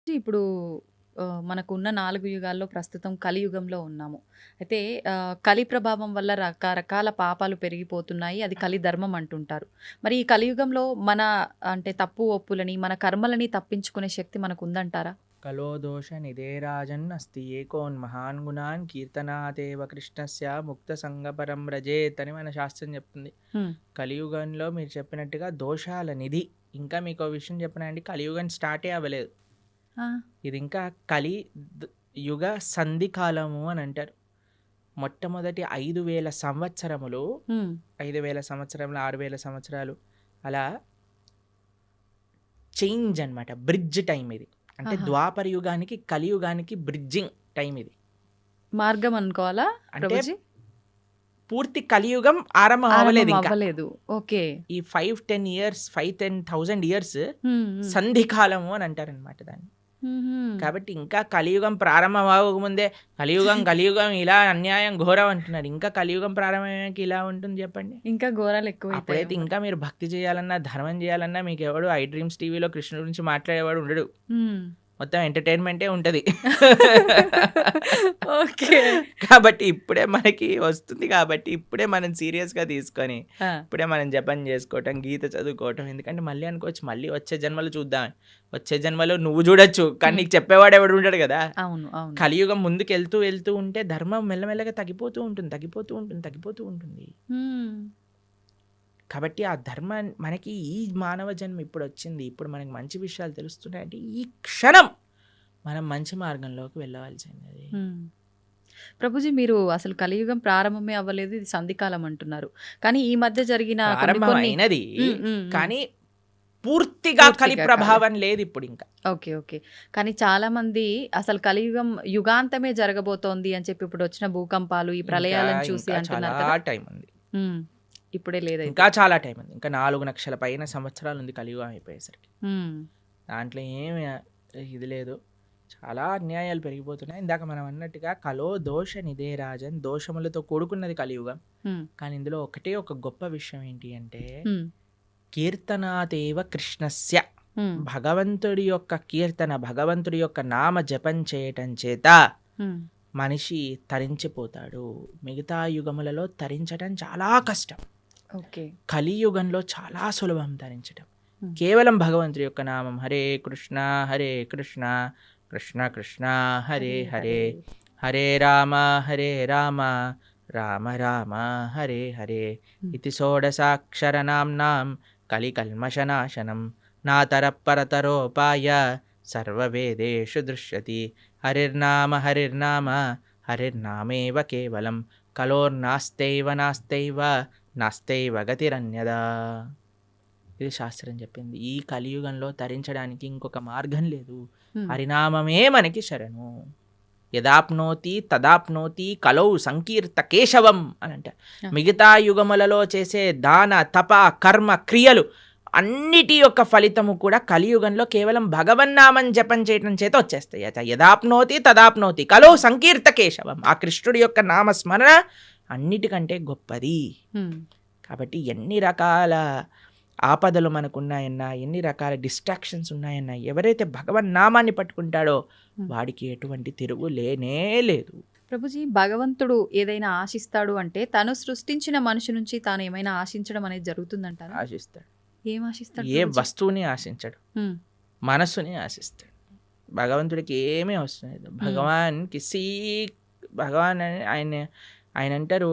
ఇప్పుడు మనకున్న 4 యుగాల్లో ప్రస్తుతం కలియుగంలో ఉన్నాము. అయితే కలి ప్రభావం వల్ల రకరకాల పాపాలు పెరిగిపోతున్నాయి. అది కలి ధర్మం అంటుంటారు. మరి ఈ కలియుగంలో మన అంటే తప్పు ఒప్పులని, మన కర్మలని తప్పించుకునే శక్తి మనకుందంటారా? కలో దోష నిధేరాజన్ అస్తి ఏకోన్మహాన్ గుణాన్ కీర్తనాదేవ కృష్ణస్య ముక్త సంగపరం రజేత్ అని మన శాస్త్రం చెప్తుంది. హ్మ్. కలియుగంలో మీరు చెప్పినట్టుగా దోషాల నిధి. ఇంకా మీకు ఒక విషయం చెప్పనండి, కలియుగం స్టార్టే అవ్వలేదు. ఆ! ఇది ఇంకా యుగ సంధి కాలము అని అంటారు. మొట్టమొదటి 5,000 సంవత్సరములు, హ్మ్. 5,000 సంవత్సరములు, 6,000 సంవత్సరాలు అలా చేంజ్ అన్నమాట. బ్రిడ్జ్ టైం ఇది. అంటే ఆహా! ద్వాపర యుగానికి కలియుగానికి బ్రిడ్జింగ్ టైం ఇది. మార్గం అనుకోవాలా అంటే ప్రభుజీ? పూర్తి కలియుగం ఆరంభం అవ్వలేదు ఆరంభం ఇంకా. అవ్వలేదు. ఓకే. ఈ 5-10 ఇయర్స్ 5-10,000 ఇయర్స్ హ్మ్. హ్మ్. సంధి కాలము అని అంటారనమాట దాన్ని. హుహు. కాబట్టి ఇంకా కలియుగం ప్రారంభం అవ్వకముందే కలియుగం ఇలా అన్యాయం ఘోరం అంటున్నారు. ఇంకా కలియుగం ప్రారంభమయ్యాక ఇలా ఉంటుంది చెప్పండి. ఇంకా ఘోరాలు అప్పుడైతే ఎక్కువైతాయేమో. ఇంకా మీరు భక్తి చేయాలన్నా, ధర్మం చేయాలన్నా మీకు ఎవడు ఐ డ్రీమ్స్ టీవీలో కృష్ణుడి గురించి మాట్లాడేవాడు ఉండడు. హ్మ్. మొత్తం ఎంటర్టైన్మెంటే ఉంటుంది. ఓకే. కాబట్టి ఇప్పుడే మనకి వస్తుంది కాబట్టి ఇప్పుడే మనం సీరియస్గా తీసుకొని ఆ! ఇప్పుడే మనం జపం చేసుకోవటం, గీత చదువుకోవటం. ఎందుకంటే మళ్ళీ అనుకోవచ్చు మళ్ళీ వచ్చే జన్మలో చూద్దాం, వచ్చే జన్మలో నువ్వు చూడొచ్చు కానీ నీకు చెప్పేవాడు ఎవడు ఉంటాడు కదా. అవును. అవును. కలియుగం ముందుకు వెళ్తూ ఉంటే ధర్మం మెల్లమెల్లగా తగ్గిపోతూ ఉంటుంది. హ్మ్. కాబట్టి ఆ ధర్మం మనకి ఈ మానవ జన్మ ఇప్పుడు వచ్చింది, ఇప్పుడు మనకి మంచి విషయాలు తెలుస్తున్నాయంటే ఈ క్షణం మనం మంచి మార్గంలోకి వెళ్ళవలసింది. హ్మ్. ప్రభుజీ మీరు అసలు కలియుగం ప్రారంభమే అవ్వలేదు. ఇది సంధికాలం అంటున్నారు. కానీ ఈ మధ్య జరిగిన కొన్ని ప్రారంభం కొన్ని అయినది హ్మ్. హ్మ్. హ్మ్. కానీ పూర్తిగా కలి పూర్తిగా కాదు. ప్రభావం లేదు ఇప్పుడు ఇంకా. ఓకే. ఓకే. కానీ చాలామంది అసలు కలియుగం యుగాంతమే జరగబోతోంది అని చెప్పి ఇప్పుడు వచ్చిన భూకంపాలు, ఈ ప్రళయాలను చూసి ఇంకా అంటున్నారు చాలా కదా! టైం ఉంది. హ్మ్. ఇప్పుడే లేదైతే. ఇంకా చాలా టైం ఉంది. ఇంకా 4 లక్షల పైన సంవత్సరాలు ఉంది కలియుగం అయిపోయేసరికి. హ్మ్. దాంట్లో ఏమి ఇది లేదు. చాలా అన్యాయాలు పెరిగిపోతున్నాయి. ఇందాక మనం అన్నట్టుగా కలో దోష నిధే రాజన్, దోషములతో కూడుకున్నది కలియుగం. హ్మ్. కానీ ఇందులో ఒకటే ఒక గొప్ప విషయం ఏంటి అంటే హ్మ్. కీర్తనాదేవ కృష్ణస్య, హ్మ్. భగవంతుడి యొక్క కీర్తన, భగవంతుడి యొక్క నామ జపం చేయటం చేత హ్మ్. మనిషి తరించిపోతాడు. మిగతా యుగములలో తరించడం చాలా కష్టం. ఓకే. కలియుగంలో చాలా సులభం తరించడం. హ్మ్. కేవలం భగవంతుడి యొక్క నామం హరే కృష్ణ కృష్ణ కృష్ణ హరే హరే, హరే రామ రామ రామ హరే హరే ఇతి షోడశాక్షరనామ్నాం కలికల్మషనాశనం నాతరపరతరోపాయ సర్వవేదేషు దృశ్యతి. హరిర్నామ హరిర్నామేవ కేవలం కలోర్నాస్తైవ నాస్తైవ గతిరన్యదా. ఇది శాస్త్రం చెప్పింది. ఈ కలియుగంలో తరించడానికి ఇంకొక మార్గం లేదు. హ్మ్. హరినామమే మనకి శరణు. యదాప్నోతి తదాప్నోతి కలౌ సంకీర్త కేశవం అని అంట. మిగతా యుగములలో చేసే దాన తప కర్మ క్రియలు అన్నిటి యొక్క ఫలితము కూడా కలియుగంలో కేవలం భగవన్నామం జపం చేయటం చేత వచ్చేస్తాయి. యదాప్నోతి తదాప్నోతి కలౌ సంకీర్త కేశవం. ఆ కృష్ణుడి యొక్క నామస్మరణ అన్నిటికంటే గొప్పది. హ్మ్. కాబట్టి ఎన్ని రకాల ఆపదలు మనకున్నాయన్నా, ఎన్ని రకాల డిస్ట్రాక్షన్స్ ఉన్నాయన్నా, ఎవరైతే భగవన్ నామాన్ని పట్టుకుంటాడో వాడికి ఎటువంటి తిరుగు లేనే లేదు. ప్రభుజీ భగవంతుడు ఏదైనా ఆశిస్తాడు అంటే తను సృష్టించిన మనిషి నుంచి తాను ఏమైనా ఆశించడం అనేది జరుగుతుందంటారా? ఆశిస్తాడు. ఏం ఆశిస్తాడు ఏ ప్రభుజీ? వస్తువుని ఆశించడు, హ్మ్. మనస్సుని ఆశిస్తాడు. భగవంతుడికి ఏమీ అవసరం లేదు. భగవాన్ అని ఆయన అంటారు,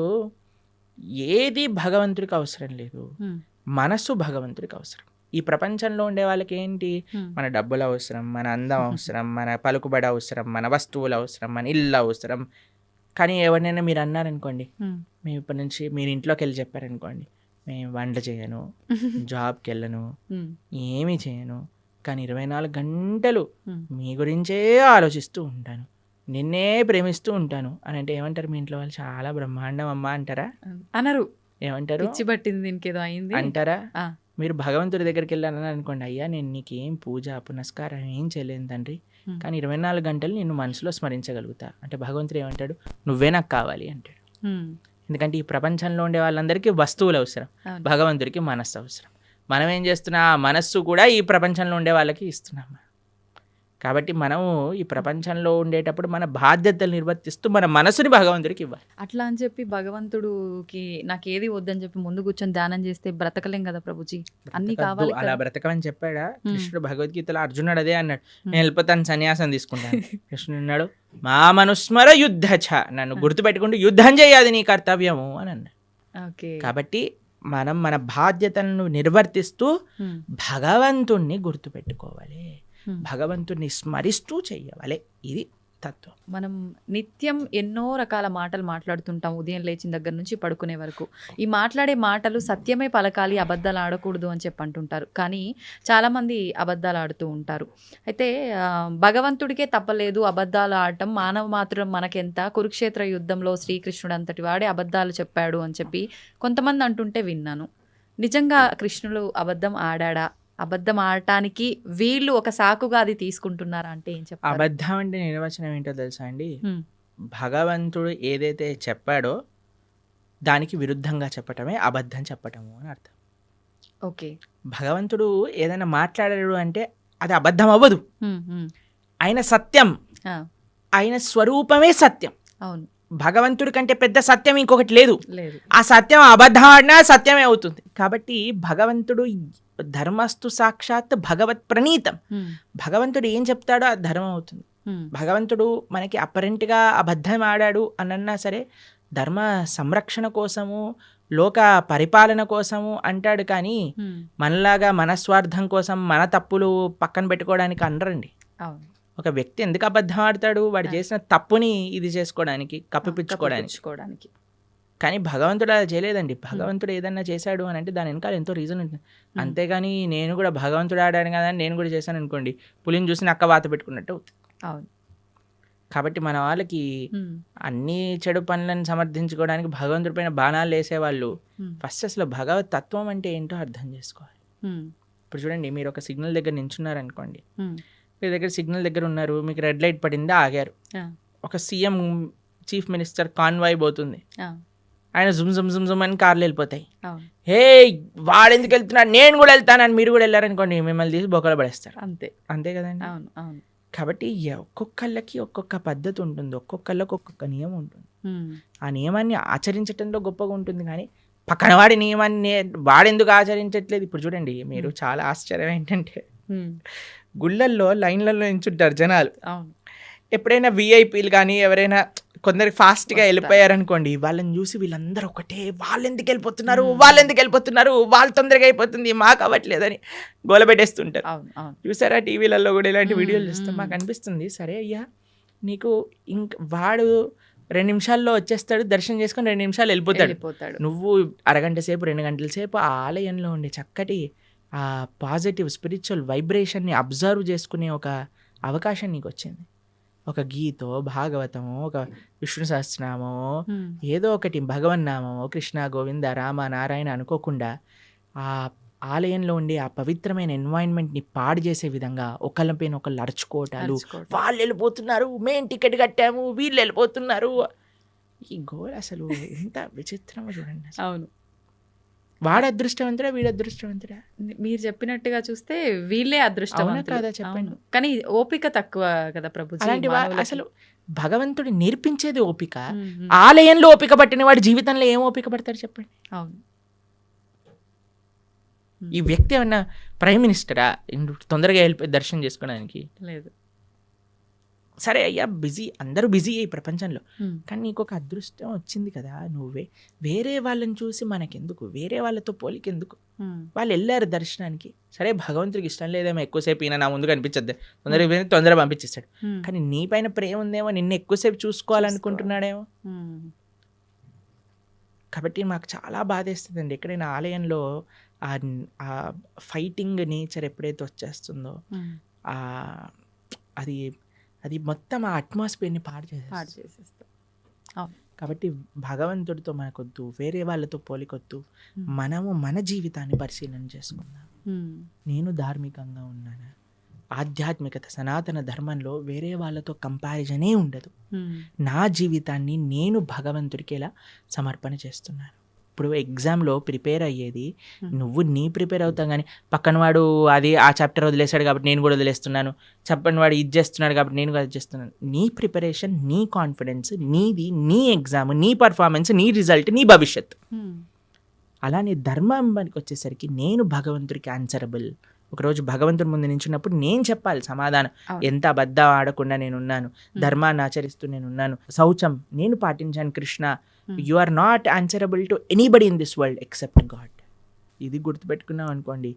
ఏది భగవంతుడికి అవసరం లేదు, హ్మ్. మనస్సు భగవంతుడికి అవసరం. ఈ ప్రపంచంలో ఉండే వాళ్ళకి ఏంటి, హ్మ్. మన డబ్బులు అవసరం, మన అందం అవసరం, మన పలుకుబడి అవసరం, మన వస్తువులు అవసరం, మన ఇల్లు అవసరం. కానీ ఎవరినైనా మీరు అన్నారనుకోండి, హ్మ్. మేము ఇప్పటి నుంచి మీరు ఇంట్లోకి వెళ్ళి చెప్పారనుకోండి, మేము వంట చేయను, జాబ్కి వెళ్ళను, హ్మ్. ఏమీ చేయను, కానీ 24 గంటలు హ్మ్. మీ గురించే ఆలోచిస్తూ ఉంటాను, నిన్నే ప్రేమిస్తూ ఉంటాను అని అంటే ఏమంటారు మీ ఇంట్లో వాళ్ళు? చాలా బ్రహ్మాండం అమ్మా అంటారా? అనరు. ఏమంటారు? పిచ్చి పట్టింది దీనికేదో అయింది అంటారా? ఆ. మీరు భగవంతుడి దగ్గరికి వెళ్ళాలని అనుకోండి, అయ్యా నేను నీకేం పూజ పునస్కారం ఏం చేయలేను తండ్రి, హ్మ్. కానీ 24 గంటలు నిన్ను మనసులో స్మరించగలుగుతా అంటే భగవంతుడు ఏమంటాడు? నువ్వే నాకు కావాలి అంటాడు. హ్మ్. ఎందుకంటే ఈ ప్రపంచంలో ఉండే వాళ్ళందరికీ వస్తువులు అవసరం, అవును. భగవంతుడికి మనస్సు అవసరం. మనం ఏం చేస్తున్నా ఆ మనస్సు కూడా ఈ ప్రపంచంలో ఉండే వాళ్ళకి ఇస్తున్నాం. కాబట్టి మనము ఈ ప్రపంచంలో ఉండేటప్పుడు మన బాధ్యతలు నిర్వర్తిస్తూ మన మనసుని భగవంతుడికి ఇవ్వాలి. అట్లా అని చెప్పి భగవంతుడికి నాకేది వద్దని చెప్పి ముందు కూర్చొని ధ్యానం చేస్తే బ్రతకలేం కదా ప్రభుజీ. అన్నీ బ్రతకద్దు, కావాలి అలా కదా. బ్రతకమని చెప్పాడా ఉమ్, కృష్ణుడు భగవద్గీతలో? అర్జునుడు అదే అన్నాడు, ఉమ్. నేను వెళ్ళిపోతాను, సన్యాసం తీసుకుంటాను. కృష్ణుడు అన్నాడు, మా మనుస్మర యుద్ధ నన్ను గుర్తుపెట్టుకుంటూ యుద్ధం చేయాలి నీ కర్తవ్యము అని అన్నాడు. ఓకే. కాబట్టి మనం మన బాధ్యతలను నిర్వర్తిస్తూ ఉమ్, భగవంతుణ్ణి గుర్తుపెట్టుకోవాలి, ఉమ్. భగవంతుణ్ణి స్మరిస్తూ చెయ్యాలి. ఇది తత్వం. మనం నిత్యం ఎన్నో రకాల మాటలు మాట్లాడుతుంటాం, ఉదయం లేచిన దగ్గర నుంచి పడుకునే వరకు. ఈ మాట్లాడే మాటలు సత్యమే పలకాలి, అబద్ధాలు ఆడకూడదు అని చెప్పి అంటుంటారు. కానీ చాలామంది అబద్ధాలు ఆడుతూ ఉంటారు. అయితే భగవంతుడికే తప్పలేదు అబద్ధాలు ఆడటం, మానవ మాత్రం మనకెంత, కురుక్షేత్ర యుద్ధంలో శ్రీకృష్ణుడు అంతటి వాడే అబద్ధాలు చెప్పాడు అని చెప్పి కొంతమంది అంటుంటే విన్నాను. నిజంగా కృష్ణుడు అబద్ధం ఆడాడా? అబద్ధం ఆడటానికి వీళ్ళు ఒక సాకుగా అది తీసుకుంటున్నారా అంటే ఏం చెప్తారు? అబద్ధం అంటే నిర్వచనం ఏంటో తెలుసా అండి? ఉమ్, భగవంతుడు ఏదైతే చెప్పాడో దానికి విరుద్ధంగా చెప్పటమే అబద్ధం చెప్పటము అని అర్థం. ఓకే. భగవంతుడు ఏదైనా మాట్లాడాడు అంటే అది అబద్ధం అవ్వదు. ఉమ్, ఉమ్. ఆయన సత్యం, ఆ, ఆయన స్వరూపమే సత్యం. అవును. భగవంతుడి కంటే పెద్ద సత్యం ఇంకొకటి లేదు. లేదు. ఆ సత్యం అబద్ధం ఆడినా సత్యమే అవుతుంది. కాబట్టి భగవంతుడు ధర్మస్తు సాక్షాత్ భగవత్ ప్రణీతం. ఉమ్, భగవంతుడు ఏం చెప్తాడో అది ధర్మం అవుతుంది. ఉమ్, భగవంతుడు మనకి అపరెంట్గా అబద్ధం ఆడాడు అనన్నా సరే ధర్మ సంరక్షణ కోసము, లోక పరిపాలన కోసము అంటాడు. కానీ ఉమ్. మనలాగా మన స్వార్థం కోసం మన తప్పులు పక్కన పెట్టుకోవడానికి అనరండి. అవును. ఒక వ్యక్తి ఎందుకు అబద్ధం ఆడతాడు? వాడు చేసిన తప్పుని ఇది చేసుకోవడానికి, కప్పిపుచ్చుకోవడానికి. కప్పిపుచ్చుకోవడానికి. కానీ భగవంతుడు అలా చేయలేదండి. భగవంతుడు ఏదన్నా చేశాడు అని అంటే దాని వెనకాల ఎంతో రీజన్ ఉంటుంది. అంతేగాని నేను కూడా భగవంతుడు ఆడాను కదా అని నేను కూడా చేశాను అనుకోండి, పులిని చూసి నక్క వాత పెట్టుకున్నట్టు అవుతుంది. అవును. కాబట్టి మన వాళ్ళకి ఉమ్, అన్ని చెడు పనులను సమర్థించుకోవడానికి భగవంతుడి పైన బాణాలు వేసేవాళ్ళు ఉమ్, ఫస్ట్ అసలు భగవత్ తత్వం అంటే ఏంటో అర్థం చేసుకోవాలి. ఉమ్, ఇప్పుడు చూడండి, మీరు ఒక సిగ్నల్ దగ్గర నించున్నారనుకోండి, ఉమ్. మీ దగ్గర సిగ్నల్ దగ్గర ఉన్నారు, మీకు రెడ్ లైట్ పడింది, ఆగారు. ఆ, ఒక సీఎం, చీఫ్ మినిస్టర్ కాన్వాయ్ పోతుంది, ఆ, ఆయన జుమ్ జుమ్ జుమ్ జుమ్ అని కార్లు వెళ్ళిపోతాయి. అవును. హే వాడెందుకు వెళ్తున్నాడు, నేను కూడా వెళ్తానని మీరు కూడా వెళ్ళారనుకోండి, మిమ్మల్ని తీసి బొక్కలు పడేస్తారు. అంతే. అంతే కదండి. అవును. అవును. కాబట్టి ఒక్కొక్కళ్ళకి ఒక్కొక్క పద్ధతి ఉంటుంది, ఒక్కొక్కళ్ళకి ఒక్కొక్క నియమం ఉంటుంది. ఉమ్, ఆ నియమాన్ని ఆచరించడంలో గొప్పగా ఉంటుంది. కానీ పక్కన వాడి నియమాన్ని వాడెందుకు ఆచరించట్లేదు? ఇప్పుడు చూడండి, మీరు చాలా ఆశ్చర్యం ఏంటంటే ఉమ్. గుళ్ళల్లో లైన్లలో నించుంటారు జనాలు. అవును. ఎప్పుడైనా విఐపీలు కానీ ఎవరైనా కొందరు ఫాస్ట్గా వస్తారు. వెళ్ళిపోయారనుకోండి, వాళ్ళని చూసి వీళ్ళందరూ ఒకటే, వాళ్ళు ఎందుకు వెళ్ళిపోతున్నారు, వాళ్ళు ఎందుకు వెళ్ళిపోతున్నారు, వాళ్ళు తొందరగా అయిపోతుంది, మాకు అవ్వట్లేదని గోలబెట్టేస్తుంటారు. అవును. అవును. చూసారా టీవీలలో కూడా ఇలాంటి వీడియోలు మ్మ్, చూస్తాం. మ్మ్. మాకు అనిపిస్తుంది, సరే అయ్యా నీకు వాడు 2 నిమిషాల్లో వచ్చేస్తాడు, దర్శనం చేసుకొని 2 నిమిషాలు వెళ్ళిపోతాడు. వెళ్ళిపోతాడు. నువ్వు అరగంట సేపు 2 గంటల సేపు ఆ ఆలయంలో ఉండే చక్కటి ఆ పాజిటివ్ స్పిరిచువల్ వైబ్రేషన్ని అబ్జర్వ్ చేసుకునే ఒక అవకాశం నీకు వచ్చింది. ఒక గీతో, భాగవతమో, ఒక విష్ణు సహస్రనామమో, ఉమ్, ఏదో ఒకటి భగవన్నామమో, కృష్ణ గోవింద రామ నారాయణ అనుకోకుండా ఆ ఆలయంలో ఉండే ఆ పవిత్రమైన ఎన్వైరన్మెంట్ని పాడు చేసే విధంగా ఒకళ్ళపైన ఒకళ్ళు అరుచుకోవటాలు, అరుచుకోవటం. వాళ్ళు వెళ్ళిపోతున్నారు, మేము టికెట్ కట్టాము, వీళ్ళు వెళ్ళిపోతున్నారు. ఈ గోల్ అసలు ఎంత విచిత్రమో చూడండి అసలు. అవును. వాడు అదృష్టవంతుడా, వీడు అదృష్టవంతుడా? మీరు చెప్పినట్టుగా చూస్తే వీళ్ళే అదృష్టవంతులు. అవునా కాదా చెప్పండి. అవును. కానీ ఓపిక తక్కువ కదా ప్రభుజీ అలాంటి మానవులకి. అసలు భగవంతుడు నేర్పించేది ఓపిక. ఉమ్, ఉమ్. ఆలయంలో ఓపిక పట్టిన వాడి జీవితంలో ఏం ఓపిక పడతారు చెప్పండి. అవును. ఈ వ్యక్తి ఏమన్నా ప్రైమ్ మినిస్టరా తొందరగా వెళ్ళిపోయి దర్శనం చేసుకోవడానికి? లేదు. సరే అయ్యా, బిజీ, అందరూ బిజీ ఈ ప్రపంచంలో. ఉమ్, కానీ నీకు ఒక అదృష్టం వచ్చింది కదా, నువ్వే వేరే వాళ్ళని చూసి మనకెందుకు, వేరే వాళ్ళతో పోలికెందుకు? ఉమ్, వాళ్ళు వెళ్ళారు దర్శనానికి, సరే భగవంతుడికి ఇష్టం లేదేమో ఎక్కువసేపు ఈయన నా ముందు కనిపించద్దు, తొందరగా పంపించేస్తాడు. ఉమ్, కానీ నీ పైన ప్రేమ ఉందేమో, నిన్ను ఎక్కువసేపు చూసుకోవాలనుకుంటున్నాడేమో. ఉమ్, కాబట్టి మాకు చాలా బాధేస్తుందండి ఎక్కడైనా ఆలయంలో ఆ ఫైటింగ్ నేచర్ ఎప్పుడైతే వచ్చేస్తుందో, ఉమ్. ఆ అది అది మొత్తం ఆ అట్మాస్ఫియర్ని పాడు పాడు చేసేస్తుంది. చేసేస్తాం. అవును. కాబట్టి భగవంతుడితో మనకొద్దు, వేరే వాళ్ళతో పోలికొద్దు. ఉమ్, మనము మన జీవితాన్ని పరిశీలన చేసుకుందాం. ఉమ్, నేను ధార్మికంగా ఉన్నానా? ఆధ్యాత్మికత, సనాతన ధర్మంలో వేరే వాళ్ళతో కంపారిజనే ఉండదు. ఉమ్, నా జీవితాన్ని నేను భగవంతుడికి ఎలా సమర్పణ చేస్తున్నాను, ఇప్పుడు ఎగ్జామ్లో ప్రిపేర్ అయ్యేది Hmm. నువ్వు ప్రిపేర్ అవుతావు, కానీ పక్కన వాడు అది ఆ చాప్టర్ వదిలేశాడు కాబట్టి నేను కూడా వదిలేస్తున్నాను, చెప్పని వాడు ఇది చేస్తున్నాడు కాబట్టి నేను కూడా అది చేస్తున్నాను. నీ ప్రిపరేషన్, నీ కాన్ఫిడెన్స్, నీది, నీ ఎగ్జామ్, నీ పర్ఫార్మెన్స్, నీ రిజల్ట్, నీ భవిష్యత్. అలానే ధర్మానికి వచ్చేసరికి నేను భగవంతుడికి ఆన్సరబుల్. ఒకరోజు భగవంతుడి ముందు నించున్నప్పుడు నేను చెప్పాలి సమాధానం. అవును. ఎంత అబద్ధం ఆడకుండా నేనున్నాను, ధర్మాన్ని ఆచరిస్తూ నేనున్నాను, శౌచం నేను పాటించాను Krishna. You are not answerable to anybody in this world except God. ఇది గుర్తుపెట్టుకున్నాం అనుకోండి,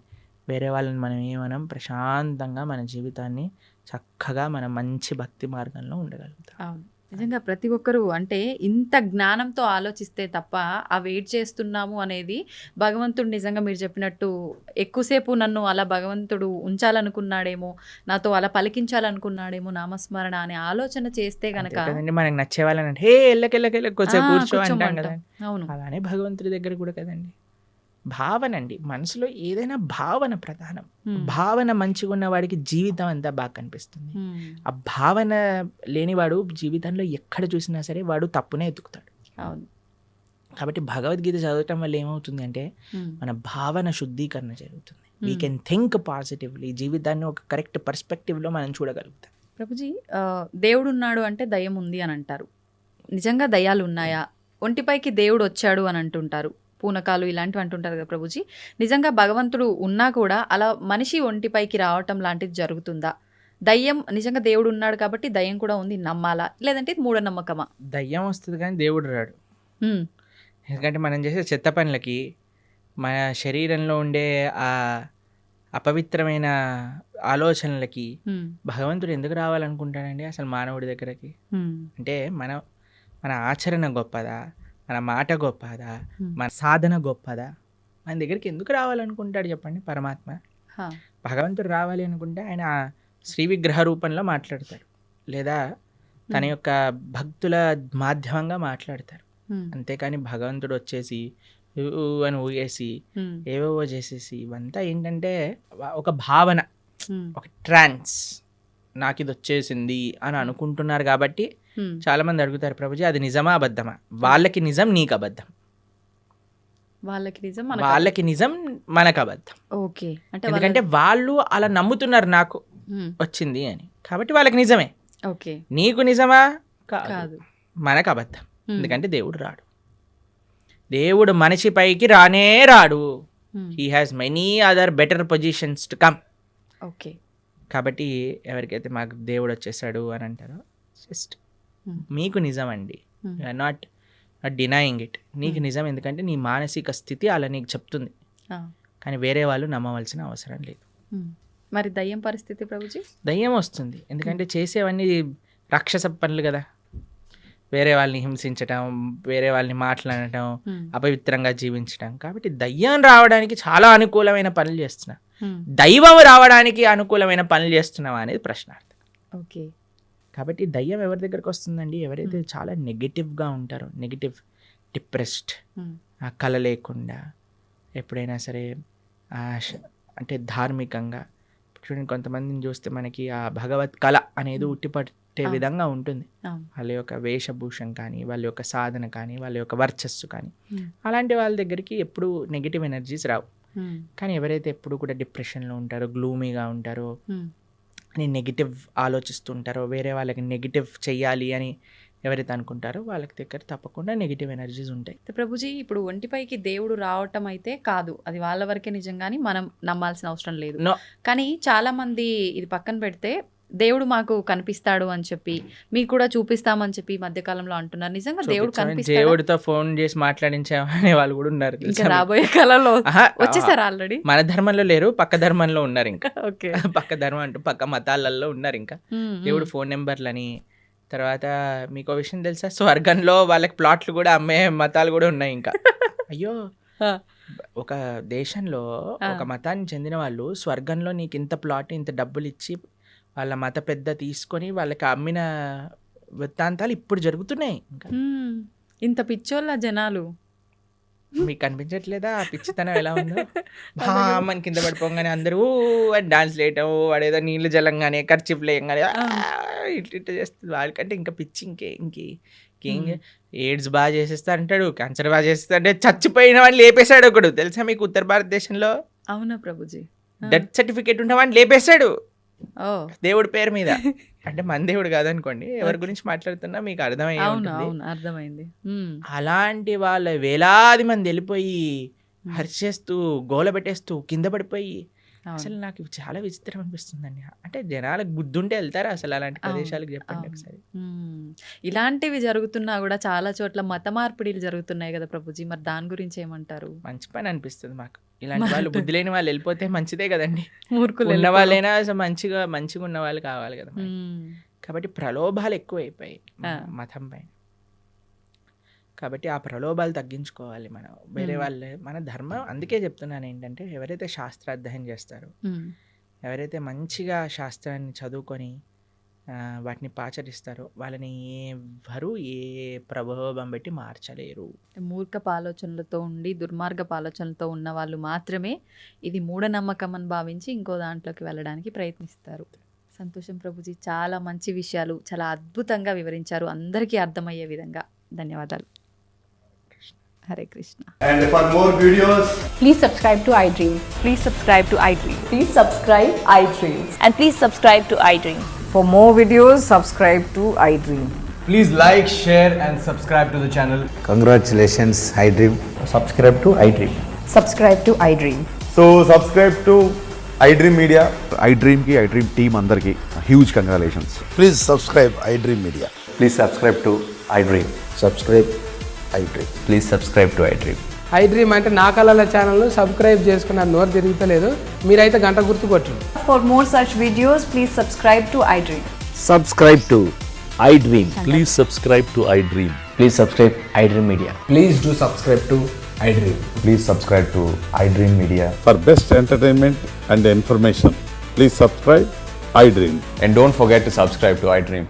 వేరే వాళ్ళని మనం ఏమనం, ప్రశాంతంగా మన జీవితాన్ని చక్కగా మనం మంచి భక్తి మార్గంలో ఉండగలుగుతాం. అవును, నిజంగా ప్రతి ఒక్కరూ అంటే ఇంత జ్ఞానంతో ఆలోచిస్తే తప్ప ఆ వెయిట్ చేస్తున్నాము అనేది భగవంతుడు నిజంగా మీరు చెప్పినట్టు ఎక్కువసేపు నన్ను అలా భగవంతుడు ఉంచాలనుకున్నాడేమో, నాతో అలా పలికించాలనుకున్నాడేమో నామస్మరణ అనే ఆలోచన చేస్తే అంతే గనక కదండి, మనకి నచ్చే వాళ్ళని అంటే హే ఎల్లకెళ్ళకెళ్ళ కొంచెం కూర్చో అంటాం కూర్చోమంటాం. కదా. అవును. అలానే భగవంతుడి దగ్గర కూడా కదండి, భావన అండి. మనసులో ఏదైనా భావన ప్రధానం. భావన మంచిగా ఉన్న వాడికి జీవితం అంతా బాగా కనిపిస్తుంది. ఆ భావన లేనివాడు జీవితంలో ఎక్కడ చూసినా సరే వాడు తప్పునే ఎత్తుకుతాడు. అవును. కాబట్టి భగవద్గీత చదవటం వల్ల ఏమవుతుంది అంటే మన భావన శుద్ధీకరణ జరుగుతుంది. వీ కెన్ థింక్ పాజిటివ్లీ, జీవితాన్ని ఒక కరెక్ట్ పర్స్పెక్టివ్లో మనం చూడగలుగుతాం. ప్రభుజీ, దేవుడు ఉన్నాడు అంటే దయ్యం ఉంది అని అంటారు. నిజంగా దయ్యాలు ఉన్నాయా? ఒంటిపైకి దేవుడు వచ్చాడు అని అంటుంటారు, పూనకాలు ఇలాంటివి అంటుంటారు కదా ప్రభుజీ. నిజంగా భగవంతుడు ఉన్నా కూడా అలా మనిషి ఒంటిపైకి రావటం లాంటిది జరుగుతుందా? దయ్యం నిజంగా దేవుడు ఉన్నాడు కాబట్టి దయ్యం కూడా ఉంది నమ్మాలా, లేదంటే ఇది మూఢనమ్మకమా? దయ్యం వస్తుంది కానీ దేవుడు రాడు. ఎందుకంటే మనం చేసే చెత్త పనులకి, మన శరీరంలో ఉండే ఆ అపవిత్రమైన ఆలోచనలకి భగవంతుడు ఎందుకు రావాలనుకుంటాడండి అసలు మానవుడి దగ్గరకి? అంటే మన ఆచరణ గొప్పదా, మన మాట గొప్పదా, మన సాధన గొప్పదా? మన దగ్గరికి ఎందుకు రావాలనుకుంటాడు చెప్పండి పరమాత్మ? భగవంతుడు రావాలి అనుకుంటే ఆయన శ్రీ విగ్రహ రూపంలో మాట్లాడతారు, లేదా తన యొక్క భక్తుల మాధ్యమంగా మాట్లాడతారు. అంతేకాని భగవంతుడు వచ్చేసి అని ఊగేసి ఏవేవో చేసేసి, ఇవంతా ఏంటంటే ఒక భావన, ఒక ట్రాన్స్, నాకు ఇది వచ్చేసింది అని అనుకుంటున్నారు. కాబట్టి చాలా మంది అడుగుతారు, ప్రభుజీ అది నిజమా అబద్ధమా? వాళ్ళకి నిజం, నీకు అబద్ధం. వాళ్ళకి నిజం, మనకు అబద్ధం. ఓకే, అంటే ఎందుకంటే వాళ్ళు అలా నమ్ముతున్నారు నాకు వచ్చింది అని, కాబట్టి వాళ్ళకి నిజమే. ఓకే, నీకు నిజమా? కాదు, మనకు అబద్ధం. ఎందుకంటే దేవుడు రాడు, దేవుడు మనిషి పైకి రానే రాడు. He has many other better positions to come. Okay, కాబట్టి ఎవరికైతే మాకు దేవుడు వచ్చేసాడు అని అంటారో, జస్ట్ మీకు నిజం అండి, యూఆర్ నాట్ డినయింగ్ ఇట్. నీకు నిజం, ఎందుకంటే నీ మానసిక స్థితి అలా నీకు చెప్తుంది, కానీ వేరే వాళ్ళు నమ్మవలసిన అవసరం లేదు. మరి దయ్యం పరిస్థితి ప్రభుజీ? దయ్యం వస్తుంది ఎందుకంటే చేసేవన్నీ రాక్షస పనులు కదా. వేరే వాళ్ళని హింసించటం, వేరే వాళ్ళని మాట్లాడటం, అపవిత్రంగా జీవించటం. కాబట్టి దయ్యం రావడానికి చాలా అనుకూలమైన పనులు చేస్తున్నా, దైవం రావడానికి అనుకూలమైన పనులు చేస్తున్నావా అనేది ప్రశ్నార్థం. ఓకే, కాబట్టి దయ్యం ఎవరి దగ్గరకు వస్తుందండి? ఎవరైతే చాలా నెగిటివ్గా ఉంటారో, నెగిటివ్, డిప్రెస్డ్, కళ లేకుండా, ఎప్పుడైనా సరే అంటే ధార్మికంగా చూడండి, కొంతమందిని చూస్తే మనకి ఆ భగవత్ కళ అనేది ఉట్టిపట్టే విధంగా ఉంటుంది. వాళ్ళ యొక్క వేషభూషం కానీ, వాళ్ళ యొక్క సాధన కానీ, వాళ్ళ యొక్క వర్చస్సు కానీ, అలాంటి వాళ్ళ దగ్గరికి ఎప్పుడు నెగిటివ్ ఎనర్జీస్ రావు. కానీ ఎవరైతే ఎప్పుడు కూడా డిప్రెషన్లో ఉంటారో, గ్లూమీగా ఉంటారో, అని నెగిటివ్ ఆలోచిస్తుంటారో, వేరే వాళ్ళకి నెగిటివ్ చెయ్యాలి అని ఎవరైతే అనుకుంటారో వాళ్ళకి దగ్గర తప్పకుండా నెగిటివ్ ఎనర్జీస్ ఉంటాయి. ప్రభుజీ, ఇప్పుడు ఒంటిపైకి దేవుడు రావటం అయితే కాదు, అది వాళ్ళ వరకే నిజంగాని మనం నమ్మాల్సిన అవసరం లేదు. కానీ చాలా మంది ఇది పక్కన పెడితే దేవుడు మాకు కనిపిస్తాడు అని చెప్పి, మీకు కూడా చూపిస్తామని చెప్పి ఈ మధ్యకాలంలో అంటున్నారు. నిజంగా దేవుడు కనిపిస్తాడు? దేవుడితో ఫోన్ చేసి మాట్లాడించే వాళ్ళు కూడా ఉన్నారు. ఇంకా రాబోయే కాలంలో వచ్చేసారు ఆల్రెడీ. మన ధర్మంలో లేరు, పక్క ధర్మంలో ఉన్నారు. ఇంకా ఓకే, పక్క ధర్మం అంటూ పక్క మతాలలో ఉన్నారు. ఇంకా దేవుడు ఫోన్ నెంబర్లని. తర్వాత మీకు విషయం తెలుసా, స్వర్గంలో వాళ్ళకి ప్లాట్లు కూడా అమ్మే మతాలు కూడా ఉన్నాయి. ఇంకా అయ్యో, ఒక దేశంలో ఒక మతానికి చెందిన వాళ్ళు స్వర్గంలో నీకు ఇంత ప్లాట్, ఇంత డబ్బులు ఇచ్చి వాళ్ళ మత పెద్ద తీసుకొని వాళ్ళకి అమ్మిన వృత్తాంతాలు ఇప్పుడు జరుగుతున్నాయి. ఇంకా ఇంత పిచ్చోళ్ళ జనాలు. మీకు కనిపించట్లేదా ఆ పిచ్చితనం ఎలా ఉందో? మన కింద పడిపోగానే అందరూ డాన్స్ లేయటం, వాడేదో నీళ్ళు జలంగానే ఖర్చు లేయంగానే ఇట్లా చేస్తుంది. వాళ్ళకంటే ఇంకా పిచ్చి కింగ్ ఎయిడ్స్ బాగా చేసేస్తా అంటాడు, క్యాన్సర్ బాగా చేస్తా అంటే చచ్చిపోయిన వాడిని లేపేశాడు ఒకడు తెలుసా మీకు ఉత్తర భారతదేశంలో. అవునా ప్రభుజీ? డెత్ సర్టిఫికేట్ ఉన్న వాడిని లేపేశాడు ఓ దేవుడి పేరు మీద. అంటే మన దేవుడు కాదనుకోండి, ఎవరి గురించి మాట్లాడుతున్నా మీకు అర్థమయ్యే అవును ఉంటుంది. అవును అర్థమైంది. అలాంటి వాళ్ళ వేలాది మంది వెళ్ళిపోయి హర్షేస్తూ గోల పెట్టేస్తూ కింద పడిపోయి అసలు నాకు ఇవి చాలా విచిత్రం అనిపిస్తుందండి. అంటే జనాలకు బుద్ధి ఉంటే వెళ్తారా అసలు అలాంటి ప్రదేశాలకు? చెప్పండి ఒకసారి. ఇలాంటివి జరుగుతున్నా కూడా చాలా చోట్ల మత మార్పిడిలు జరుగుతున్నాయి కదా ప్రభుజీ, మరి దాని గురించి ఏమంటారు? మంచి పని అనిపిస్తుంది మాకు. ఇలాంటి వాళ్ళు బుద్ధి లేని వాళ్ళు వెళ్ళిపోతే మంచిదే కదండి. మూర్ఖులు ఉన్న వాళ్ళైనా అసలు మంచిగా ఉన్న వాళ్ళు కావాలి కదా మనకి. కాబట్టి ప్రలోభాలు ఎక్కువైపోయాయి మతం పైన. కాబట్టి ఆ ప్రలోభాలు తగ్గించుకోవాలి మనం. వేరే వాళ్ళు మన ధర్మం అందుకే చెప్తున్నాను ఏంటంటే, ఎవరైతే శాస్త్రాధ్యయనం చేస్తారో, ఎవరైతే మంచిగా శాస్త్రాన్ని చదువుకొని వాటిని పాచరిస్తారో వాళ్ళని ఎవరు ఏ ప్రలోభం పెట్టి మార్చలేరు. మూర్ఖపు ఆలోచనలతో ఉండి దుర్మార్గపు ఆలోచనలతో ఉన్న వాళ్ళు మాత్రమే ఇది మూఢనమ్మకం అని భావించి ఇంకో దాంట్లోకి వెళ్ళడానికి ప్రయత్నిస్తారు. సంతోషం ప్రభుజీ, చాలా మంచి విషయాలు చాలా అద్భుతంగా వివరించారు, అందరికీ అర్థమయ్యే విధంగా. ధన్యవాదాలు. Hare Krishna. And for more videos, Please subscribe to iDream. Please subscribe to iDream. Please subscribe iDream. And please subscribe to iDream. For more videos, subscribe to iDream. please like, share, and subscribe to the channel. Congratulations, iDream. Subscribe to iDream. Subscribe to iDream. So subscribe to iDream Media. iDream की iDream team अंदर की huge congratulations. Please subscribe iDream Media. Please subscribe to iDream. Subscribe iDream. Please subscribe to iDream. iDream అంటే నా కళల ఛానల్ను subscribe చేసుకున్న నోరు తిరుగుతలేదు, మీరైతే గంట గుర్తు కొట్టండి. For more such videos, please subscribe to iDream. Subscribe to iDream. Please subscribe to iDream. Please subscribe iDream Media. Please do subscribe to iDream. Please subscribe to iDream Media. For best entertainment and information, please subscribe iDream. And don't forget to subscribe to iDream.